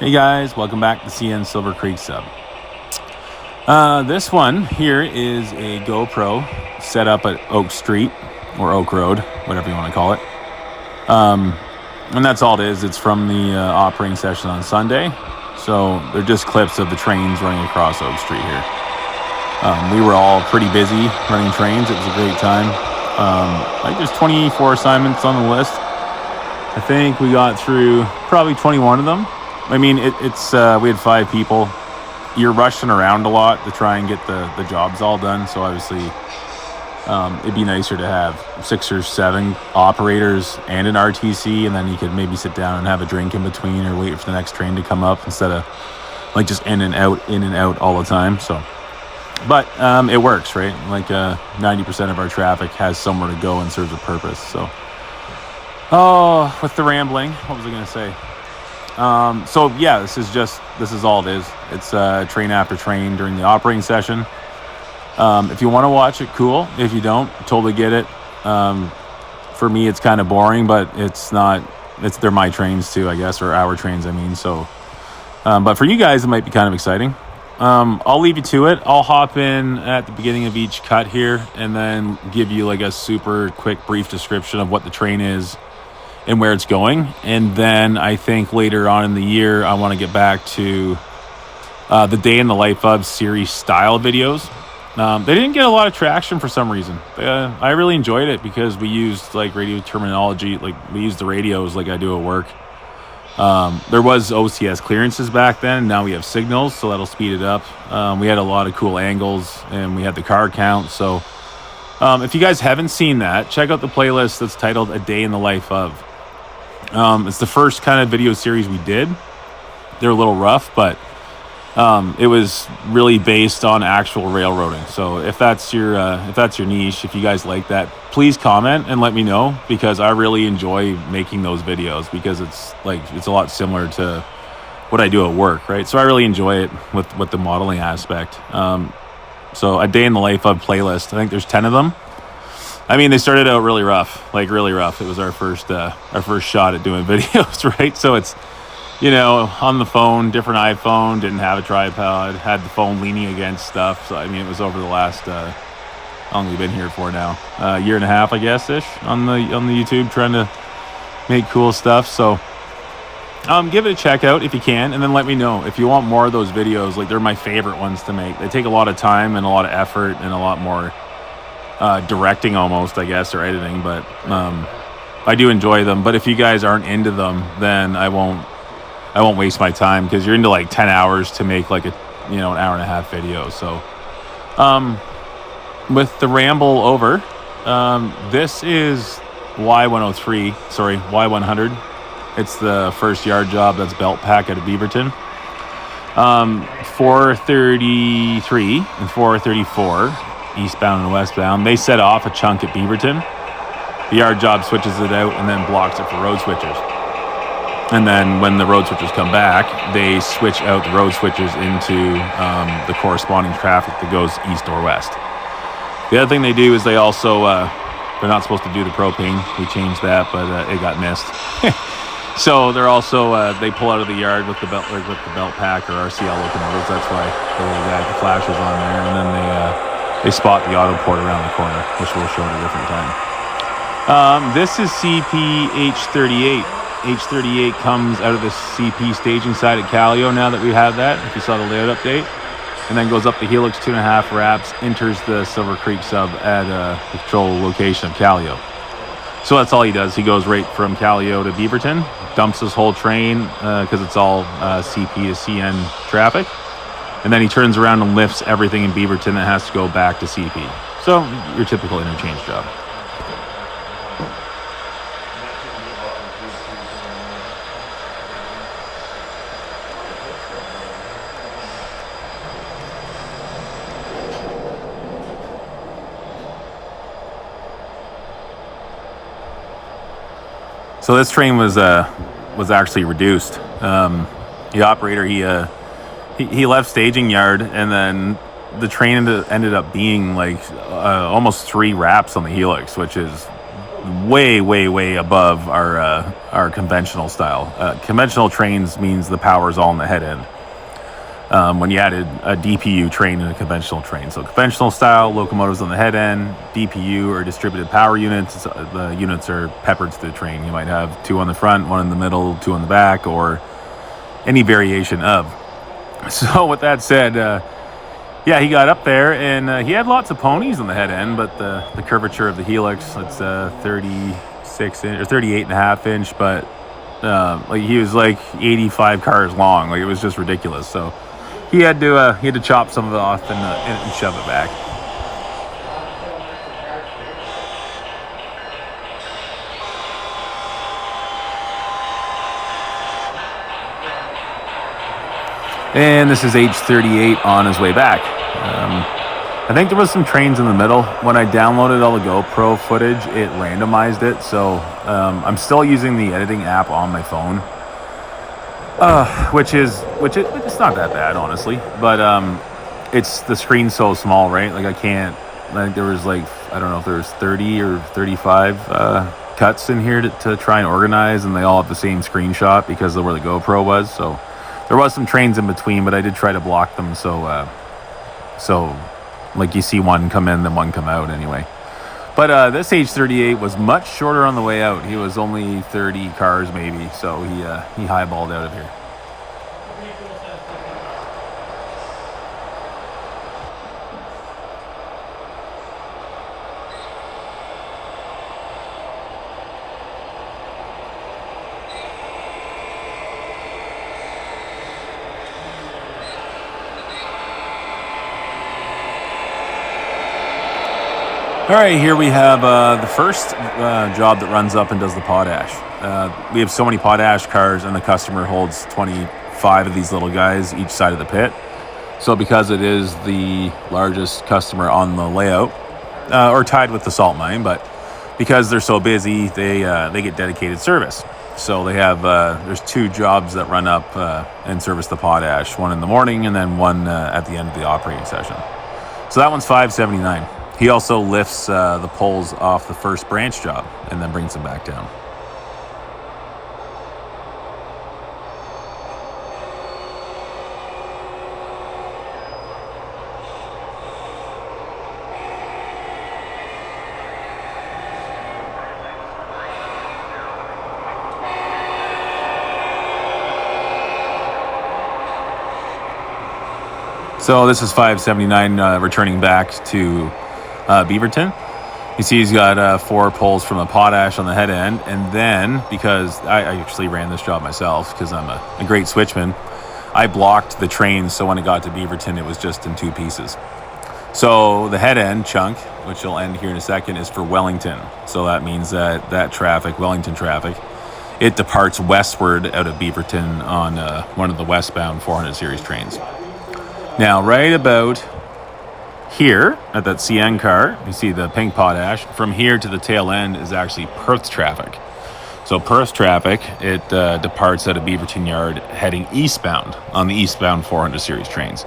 Hey guys, welcome back to CN Silver Creek Sub. This one here is a GoPro set up at Oak Street or Oak Road, whatever you want to call it. And that's all it is. It's from the operating session on Sunday. So they're just clips of the trains running across Oak Street here. We were all pretty busy running trains. It was a great time. There's 24 assignments on the list. I think we got through probably 21 of them. I mean, it's we had 5 people. You're rushing around a lot to try and get the jobs all done. So obviously, it'd be nicer to have 6 or 7 operators and an RTC, and then you could maybe sit down and have a drink in between or wait for the next train to come up instead of like just in and out all the time. So, but it works, right? Like 90% of our traffic has somewhere to go and serves a purpose. So, with the rambling, what was I going to say? So yeah, this is all it is. It's train after train during the operating session. If you want to watch it, cool. If you don't, totally get it. For me, it's kind of boring, but they're my trains too, I guess, or our trains, I mean. So, but for you guys, it might be kind of exciting. I'll leave you to it. I'll hop in at the beginning of each cut here and then give you like a super quick, brief description of what the train is and where it's going. And then I think later on in the year, I want to get back to the Day in the Life of series style videos. They didn't get a lot of traction for some reason. I really enjoyed it because we used like radio terminology, like we used the radios like I do at work. There was OCS clearances back then. Now we have signals, so that'll speed it up. We had a lot of cool angles and we had the car count. So if you guys haven't seen that, check out the playlist that's titled A Day in the Life of. It's the first kind of video series we did. They're a little rough, but it was really based on actual railroading. So if that's your niche, if you guys like that, please comment and let me know, because I really enjoy making those videos because it's a lot similar to what I do at work, right? So I really enjoy it with the modeling aspect. So A Day in the Life of playlist. I think there's 10 of them. I mean, they started out really rough. It was our first shot at doing videos, right? So it's, on the phone, different iPhone, didn't have a tripod, had the phone leaning against stuff. So, I mean, it was over the last, how long have we been here for now? A year and a half, I guess-ish, on the YouTube, trying to make cool stuff. So, give it a check out if you can, and then let me know if you want more of those videos. Like, they're my favorite ones to make. They take a lot of time and a lot of effort and a lot more directing almost, I guess, or editing, but I do enjoy them. But if you guys aren't into them, then I won't waste my time, because you're into like 10 hours to make like an hour and a half video. So with the ramble over, this is Y100. It's the first yard job that's belt pack out of Beaverton. 433 and 434 Eastbound and Westbound, they set off a chunk at Beaverton. The yard job switches it out and then blocks it for road switchers. And then when the road switchers come back, they switch out the road switchers into the corresponding traffic that goes east or west. The other thing they do is they also, they're not supposed to do the propane. We changed that, but it got missed. So they're also, they pull out of the yard with the belt pack or RCL locomotives. That's why the little guy with the flashes on there. And then they spot the auto port around the corner, which we'll show at a different time. This is CP H38. H38 comes out of the CP staging side at Callio now that we have that, if you saw the layout update, and then goes up the Helix 2.5 wraps, enters the Silver Creek sub at the control location of Callio. So that's all he does. He goes right from Callio to Beaverton, dumps his whole train because it's all CP to CN traffic. And then he turns around and lifts everything in Beaverton that has to go back to CP. So your typical interchange job. So this train was actually reduced. The operator, he left staging yard, and then the train ended up being like almost 3 wraps on the Helix, which is way above our conventional style. Conventional trains means the power is all in the head end. When you added a DPU train in a conventional train. So conventional style, locomotives on the head end, DPU or distributed power units. The units are peppered to the train. You might have 2 on the front, 1 in the middle, 2 on the back, or any variation of. So with that said, he got up there and he had lots of ponies on the head end, but the curvature of the helix, it's 36 inch or 38 and a half inch, but he was like 85 cars long. Like, it was just ridiculous. So he had to chop some of it off and shove it back. And this is H38 on his way back. I think there was some trains in the middle. When I downloaded all the GoPro footage, it randomized it. So I'm still using the editing app on my phone, which it's not that bad, honestly. But it's the screen's so small, right? Like, I think there was I don't know if there was 30 or 35 cuts in here to try and organize, and they all have the same screenshot because of where the GoPro was. So there was some trains in between, but I did try to block them so like you see one come in, then one come out anyway. But this H38 was much shorter on the way out. He was only 30 cars maybe, so he highballed out of here. All right, here we have the first job that runs up and does the potash. We have so many potash cars, and the customer holds 25 of these little guys each side of the pit. So because it is the largest customer on the layout, or tied with the salt mine, but because they're so busy, they get dedicated service. So they have there's 2 jobs that run up and service the potash, one in the morning and then one at the end of the operating session. So that one's $5.79. He also lifts the poles off the first branch job and then brings them back down. So this is $5.79 returning back to Beaverton. You see he's got 4 poles from a potash on the head end, and then, because I actually ran this job myself because I'm a great switchman, I blocked the train, so when it got to Beaverton it was just in 2 pieces. So the head end chunk, which will end here in a second, is for Wellington. So that means that traffic, Wellington traffic, it departs westward out of Beaverton on one of the Westbound 400 series trains. Now right about here at that CN car, you see the pink potash. From here to the tail end is actually Perth traffic. So Perth traffic, it departs out of Beaverton Yard heading eastbound on the Eastbound 400 series trains.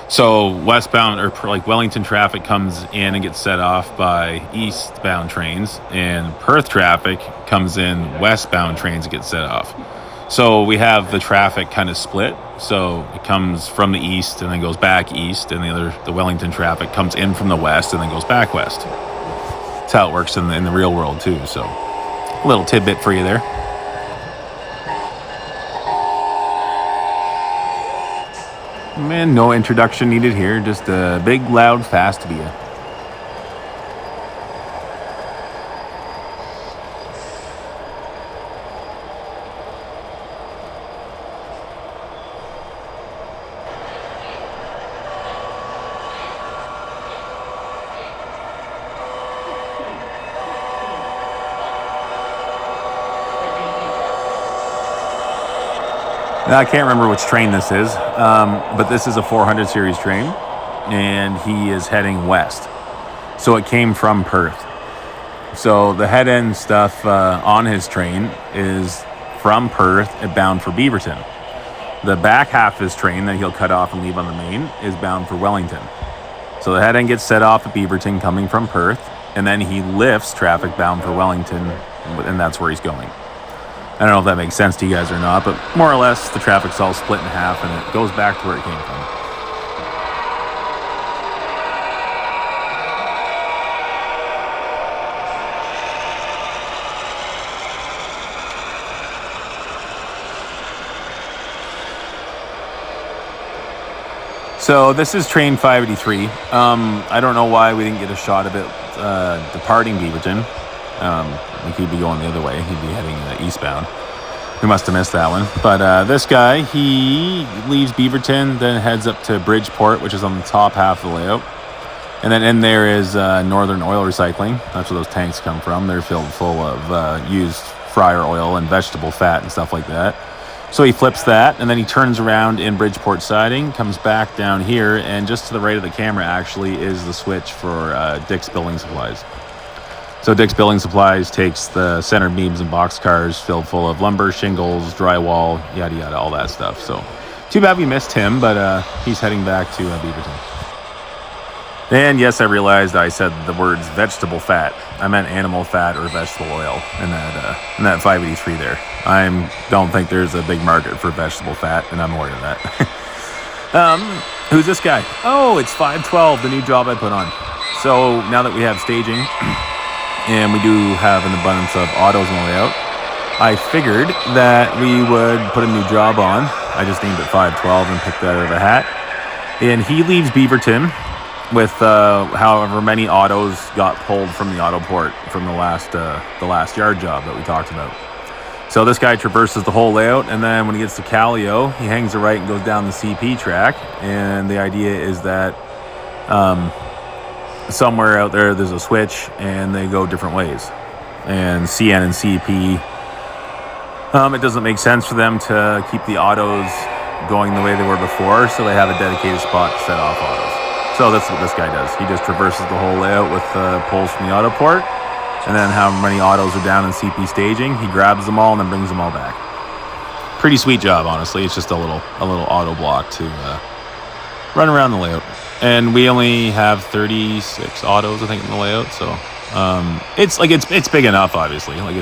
So westbound, or like Wellington traffic, comes in and gets set off by eastbound trains, and Perth traffic comes in westbound trains and gets set off. So we have the traffic kind of split. So it comes from the east and then goes back east, and the Wellington traffic comes in from the west and then goes back west. That's how it works in the real world too. So a little tidbit for you there. Man, no introduction needed here. Just a big, loud, fast via. I can't remember which train this is, but this is a 400 series train, and he is heading west. So it came from Perth. So the head end stuff on his train is from Perth and bound for Beaverton. The back half of his train that he'll cut off and leave on the main is bound for Wellington. So the head end gets set off at Beaverton coming from Perth, and then he lifts traffic bound for Wellington, and that's where he's going. I don't know if that makes sense to you guys or not, but more or less the traffic's all split in half and it goes back to where it came from. So this is train 583. I don't know why we didn't get a shot of it departing Beaverton. Like he'd be going the other way. He'd be heading eastbound. We must have missed that one. But this guy, he leaves Beaverton, then heads up to Bridgeport, which is on the top half of the layout. And then in there is Northern Oil Recycling. That's where those tanks come from. They're filled full of used fryer oil and vegetable fat and stuff like that. So he flips that, and then he turns around in Bridgeport siding, comes back down here, and just to the right of the camera actually is the switch for Dick's Building Supplies. So Dick's Building Supplies takes the center beams and boxcars filled full of lumber, shingles, drywall, yada yada, all that stuff. So too bad we missed him, but he's heading back to Beaverton. And yes, I realized I said the words vegetable fat. I meant animal fat or vegetable oil in that 583 there. I don't think there's a big market for vegetable fat, and I'm aware of that. Who's this guy? Oh, it's 512, the new job I put on. So now that we have staging, and we do have an abundance of autos in the layout, I figured that we would put a new job on. I just named it 512 and picked that out of a hat. And he leaves Beaverton with however many autos got pulled from the auto port from the last yard job that we talked about. So this guy traverses the whole layout, and then when he gets to Callio, he hangs a right and goes down the CP track. And the idea is that somewhere out there's a switch, and they go different ways. And CN and CP, it doesn't make sense for them to keep the autos going the way they were before, so they have a dedicated spot to set off autos. So that's what this guy does. He just traverses the whole layout with pulls from the auto port, and then how many autos are down in CP staging, he grabs them all and then brings them all back. Pretty sweet job, honestly. It's just a little auto block to run around the layout. And we only have 36 autos, I think, in the layout. So it's big enough, obviously. Like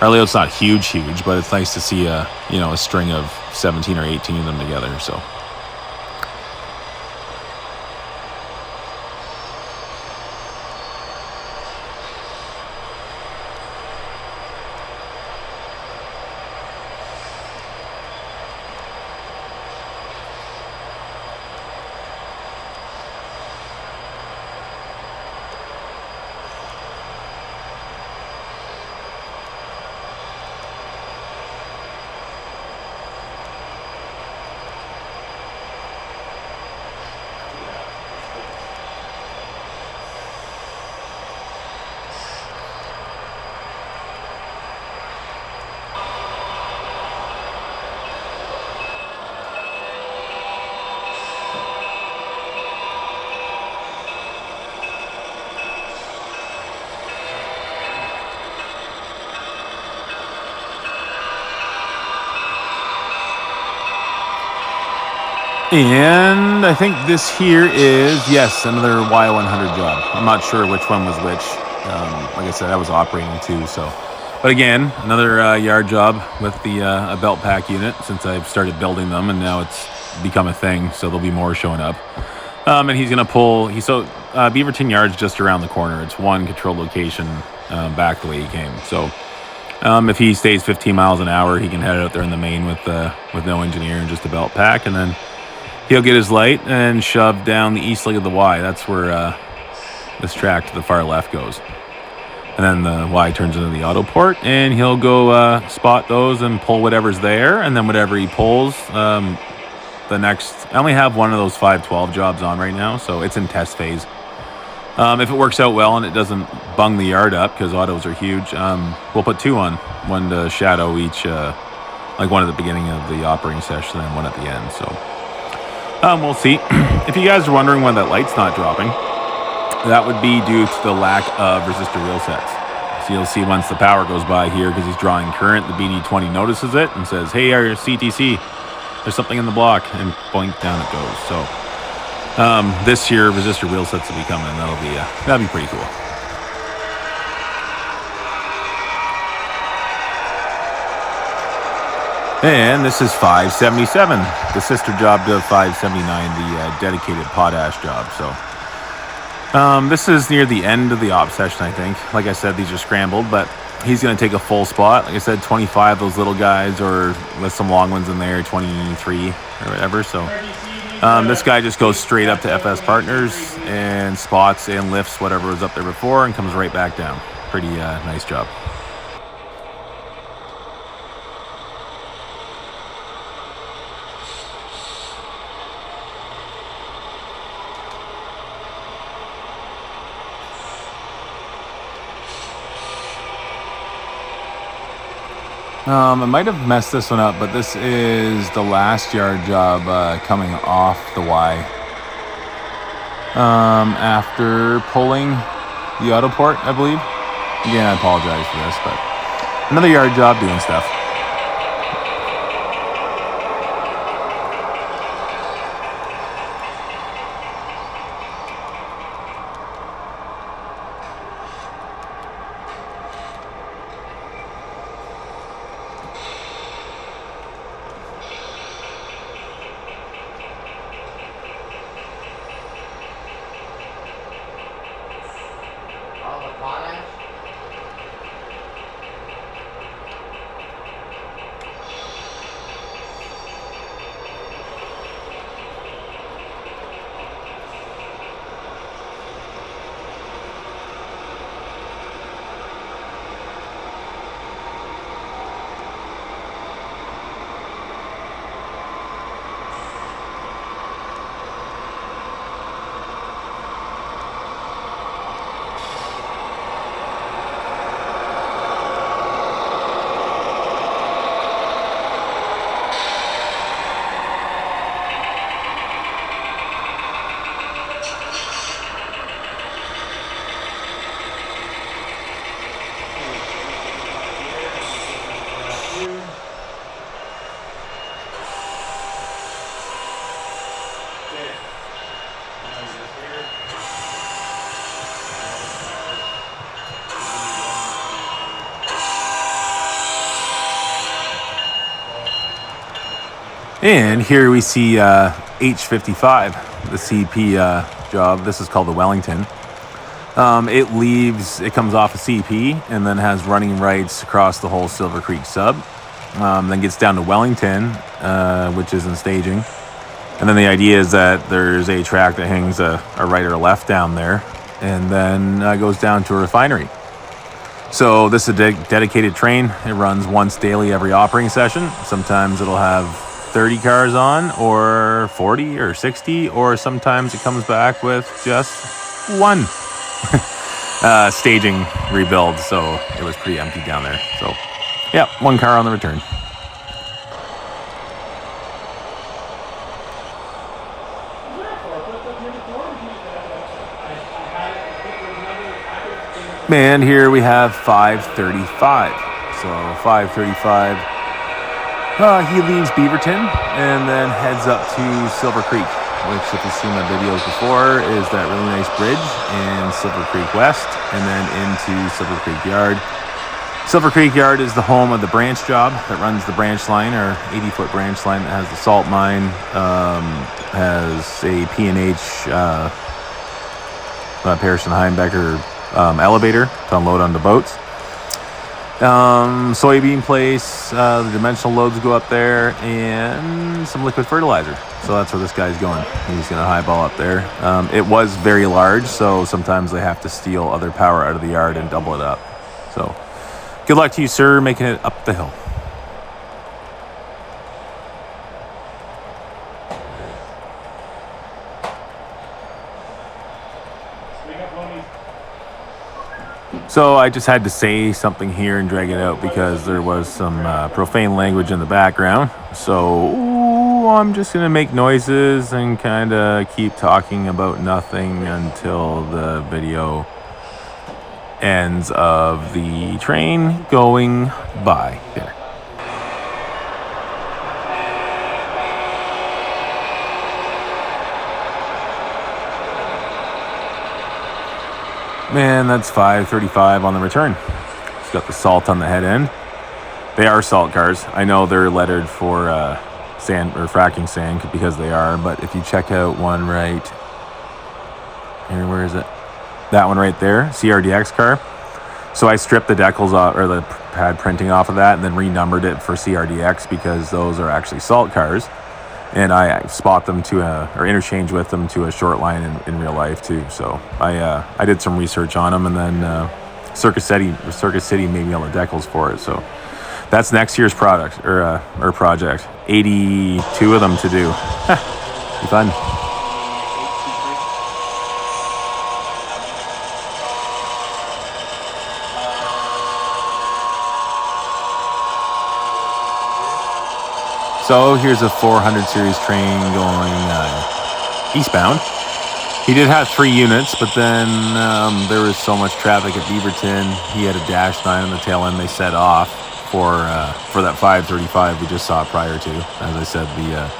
our layout's not huge, but it's nice to see a string of 17 or 18 of them together. So. And I think this here is, yes, another Y100 job. I'm not sure which one was which. Like I said, I was operating too. So, but again, another yard job with the a belt pack unit since I've started building them, and now it's become a thing. So there'll be more showing up. And he's gonna pull. Beaverton Yard's just around the corner. It's one controlled location back the way he came. So. If he stays 15 miles an hour, he can head out there in the main with no engineer and just a belt pack, and then he'll get his light and shove down the east leg of the Y. That's where this track to the far left goes. And then the Y turns into the auto port, and he'll go spot those and pull whatever's there. And then whatever he pulls, I only have one of those 512 jobs on right now, so it's in test phase. If it works out well and it doesn't bung the yard up, because autos are huge, we'll put two on. One to shadow each, like one at the beginning of the operating session and one at the end. So we'll see. If you guys are wondering why that light's not dropping, that would be due to the lack of resistor wheel sets. So you'll see once the power goes by here, because he's drawing current, the BD20 notices it and says, "Hey, our CTC, there's something in the block," and boink, down it goes. So this year resistor wheel sets will be coming. That'll be pretty cool. And this is 577, the sister job to 579, the dedicated potash job. So this is near the end of the op session, I think. Like I said, these are scrambled, but he's going to take a full spot. Like I said, 25 those little guys, or with some long ones in there, 23 or whatever. So this guy just goes straight up to FS Partners and spots and lifts whatever was up there before and comes right back down. Pretty nice job. I might have messed this one up, but this is the last yard job coming off the Y. After pulling the auto port, I believe. Again, I apologize for this, but another yard job doing stuff. And here we see H55, the CP job. This is called the Wellington. It comes off a CP and then has running rights across the whole Silver Creek sub. Then gets down to Wellington, which is in staging. And then the idea is that there's a track that hangs a right or a left down there, and then goes down to a refinery. So this is a dedicated train. It runs once daily every operating session. Sometimes it'll have 30 cars on, or 40 or 60, or sometimes it comes back with just one staging rebuild. So it was pretty empty down there. So yeah, one car on the return. And here we have 535. So 535, he leaves Beaverton and then heads up to Silver Creek, which, if you've seen my videos before, is that really nice bridge in Silver Creek West and then into Silver Creek Yard. Silver Creek Yard is the home of the branch job that runs the branch line, or 80-foot branch line that has the salt mine, has a P&H Pearson Heimbecker elevator to unload on the boats. Soybean place, the dimensional loads go up there, and some liquid fertilizer. So that's where this guy's going. He's going to highball up there. It was very large, so sometimes they have to steal other power out of the yard and double it up. So good luck to you, sir, making it up the hill. So I just had to say something here and drag it out because there was some profane language in the background. So I'm just going to make noises and kind of keep talking about nothing until the video ends of the train going by. There. Man, that's 535 on the return. It's got the salt on the head end. They are salt cars. I know they're lettered for sand or fracking sand because they are. But if you check out one right here, where is it? That one right there, CRDX car. So I stripped the decals off, or the pad printing off of that, and then renumbered it for CRDX because those are actually salt cars. And I spot them or interchange with them to a short line in real life too. So I did some research on them, and then Circus City made me all the decals for it. So that's next year's product or project. 82 of them to do. Be fun. So here's a 400 series train going eastbound. He did have 3 units, but then there was so much traffic at Beaverton. He had a -9 on the tail end. They set off for that 535 we just saw prior to. As I said, the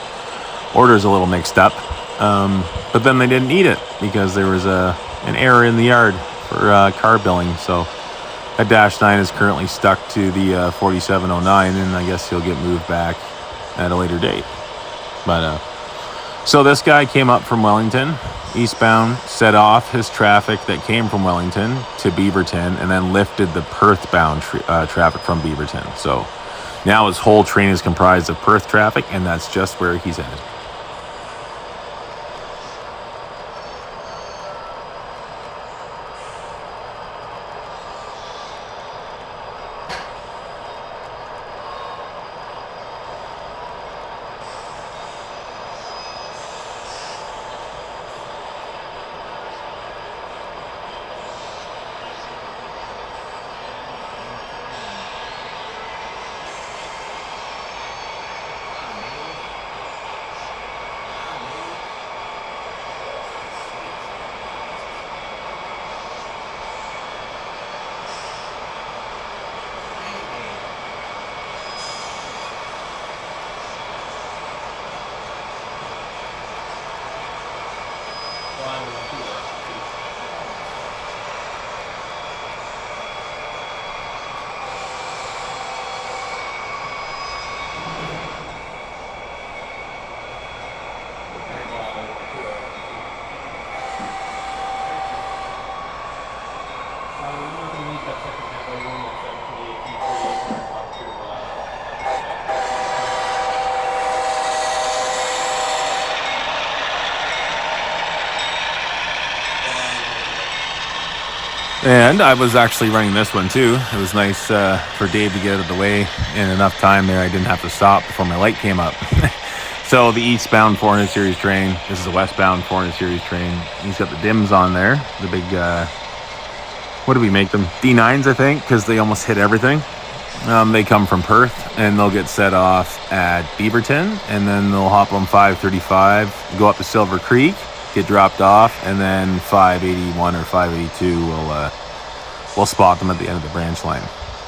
order's a little mixed up. But then they didn't need it because there was an error in the yard for car billing. So that -9 is currently stuck to the 4709, and I guess he'll get moved back at a later date. But so this guy came up from Wellington, eastbound, set off his traffic that came from Wellington to Beaverton, and then lifted the Perth-bound traffic from Beaverton. So now his whole train is comprised of Perth traffic, and that's just where he's at. And I was actually running this one too. It was nice for Dave to get out of the way in enough time there. I didn't have to stop before my light came up. So the eastbound 400 series train. This is a westbound 400 series train. He's got the dims on there. The big, what do we make them? D9s, I think, because they almost hit everything. They come from Perth, and they'll get set off at Beaverton, and then they'll hop on 535, go up to Silver Creek, get dropped off, and then 581 or 582 will spot them at the end of the branch line.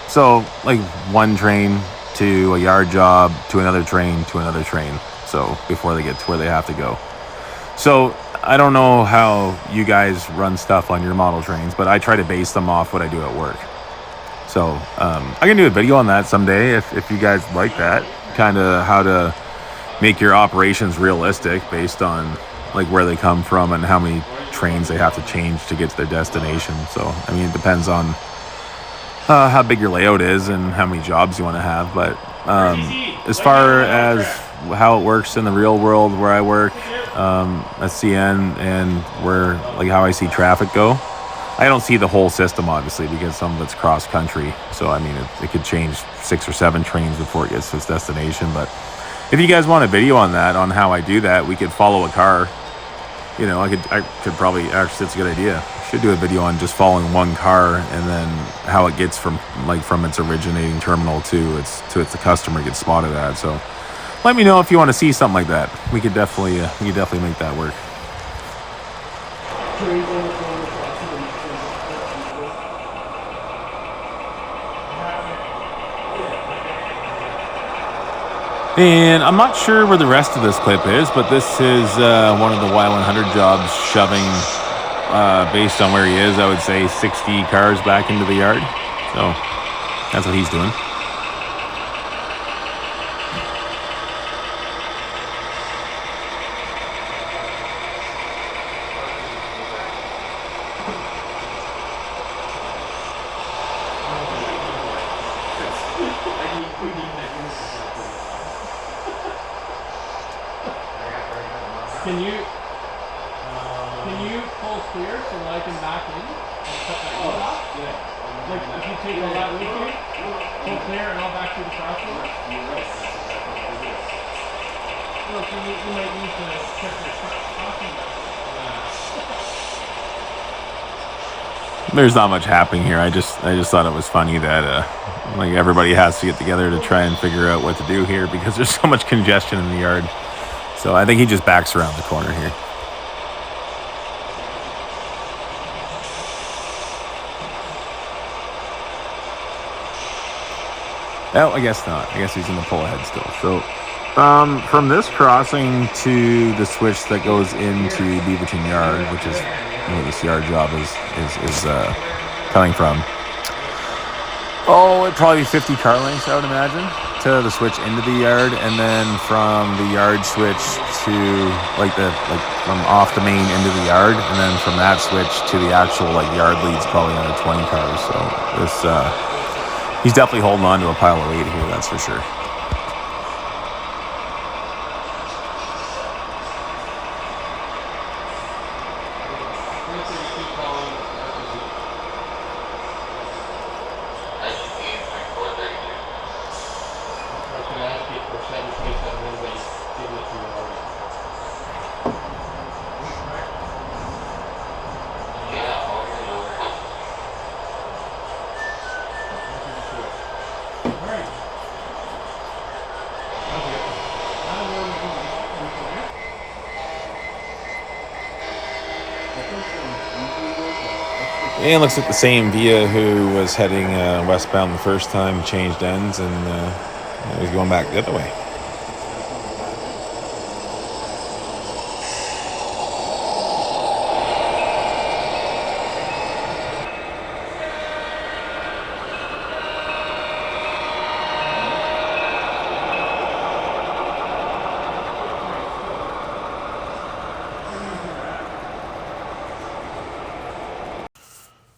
So like one train to a yard job to another train to another train. So before they get to where they have to go. So I don't know how you guys run stuff on your model trains, but I try to base them off what I do at work. So I can do a video on that someday if you guys like that. Kind of how to make your operations realistic based on like where they come from and how many trains they have to change to get to their destination. So, I mean, it depends on how big your layout is and how many jobs you want to have. But as far as how it works in the real world where I work at CN and where, like, how I see traffic go, I don't see the whole system, obviously, because some of it's cross country. So, I mean, it could change 6 or 7 trains before it gets to its destination. But if you guys want a video on that, on how I do that, we could follow a car. You know, I could probably, actually, it's a good idea. Should do a video on just following one car and then how it gets from its originating terminal to its the customer gets spotted at. So let me know if you want to see something like that. We could definitely make that work. And I'm not sure where the rest of this clip is, but this is one of the Y100 jobs shoving, based on where he is, I would say 60 cars back into the yard. So that's what he's doing. pull clear so that I can back in and cut that load off? Yeah. Like if you take all that with you, pull clear and I'll back through the crossover? You're right. Look, you might need to check your crossing. There's not much happening here. I just thought it was funny that like everybody has to get together to try and figure out what to do here because there's so much congestion in the yard. So I think he just backs around the corner here. Oh, I guess not. I guess he's in the pull ahead still. So from this crossing to the switch that goes into Beaverton Yard, which is where this yard job is coming from. Oh, it'd probably be 50 car lengths, I would imagine, to the switch into the yard, and then from the yard switch to from off the main into the yard, and then from that switch to the actual yard leads probably another 20 cars. So this he's definitely holding on to a pile of weight here, that's for sure. And looks like the same Via who was heading westbound the first time changed ends, and he's going back the other way.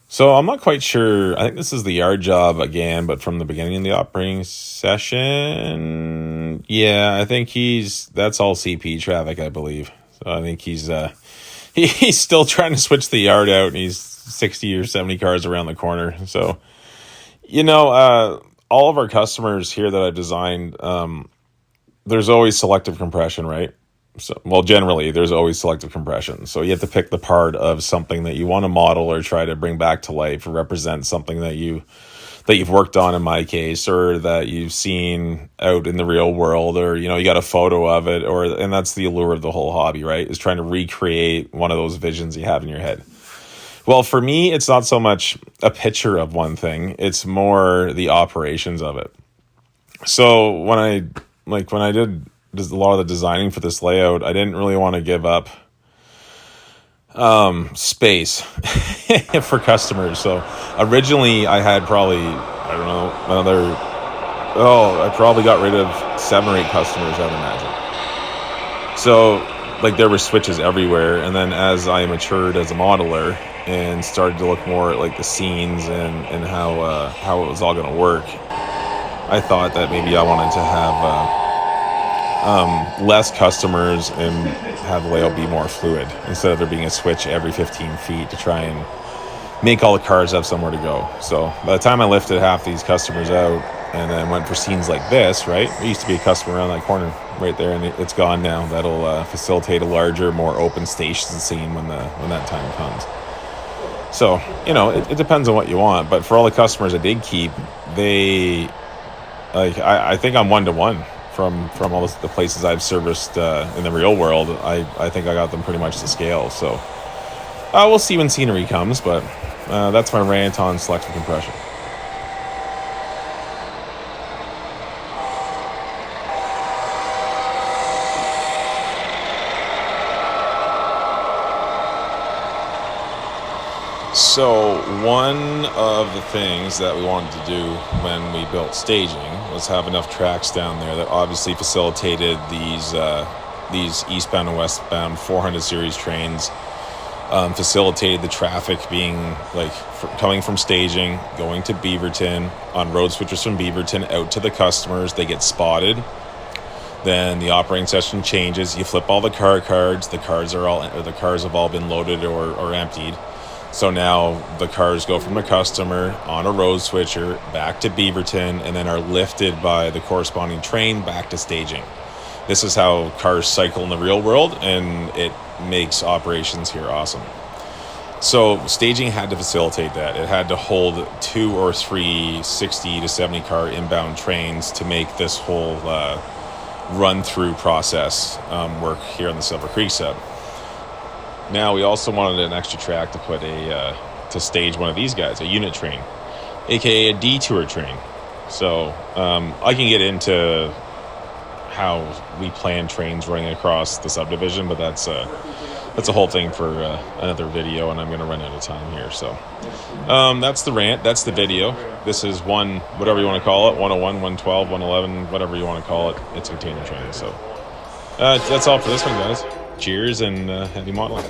So I'm not quite sure. I think this is the yard job again, but from the beginning of the operating session. Yeah, I think that's all CP traffic, I believe. So I think he's still trying to switch the yard out, and he's 60 or 70 cars around the corner. So, all of our customers here that I've designed, there's always selective compression, right? So, well, generally, there's always selective compression. So you have to pick the part of something that you want to model or try to bring back to life or represent something that you've worked on in my case, or that you've seen out in the real world, or, you got a photo of it, and that's the allure of the whole hobby, right? Is trying to recreate one of those visions you have in your head. Well, for me, it's not so much a picture of one thing. It's more the operations of it. So when I did a lot of the designing for this layout, I didn't really want to give up space for customers. So originally I had probably, I probably got rid of 7 or 8 customers, I would imagine. So there were switches everywhere. And then as I matured as a modeler and started to look more at the scenes and how it was all going to work, I thought that maybe I wanted to have less customers and have the layout be more fluid instead of there being a switch every 15 feet to try and make all the cars have somewhere to go. So by the time I lifted half these customers out and then went for scenes like this, right? There used to be a customer around that corner right there, and it's gone now. That'll facilitate a larger, more open station scene when that time comes. So, it depends on what you want. But for all the customers I did keep, I think I'm 1-to-1. From all the places I've serviced in the real world, I think I got them pretty much to scale. So we'll see when scenery comes, but that's my rant on selective compression. So one of the things that we wanted to do when we built staging was have enough tracks down there that obviously facilitated these eastbound and westbound 400 series trains, facilitated the traffic being coming from staging, going to Beaverton, on road switches from Beaverton out to the customers. They get spotted. Then the operating session changes. You flip all the car cards. The cars have all been loaded or emptied. So now the cars go from the customer on a road switcher back to Beaverton and then are lifted by the corresponding train back to staging. This is how cars cycle in the real world, and it makes operations here awesome. So staging had to facilitate that. It had to hold 2 or 3 60 to 70 car inbound trains to make this whole run-through process work here on the Silver Creek sub. Now we also wanted an extra track to put to stage one of these guys, a unit train, aka a detour train. So I can get into how we plan trains running across the subdivision, but that's a whole thing for another video, and I'm going to run out of time here. So that's the rant. That's the video. This is whatever you want to call it, 101, 112, 111, whatever you want to call it. It's a container train. So that's all for this one, guys. Cheers and happy modeling.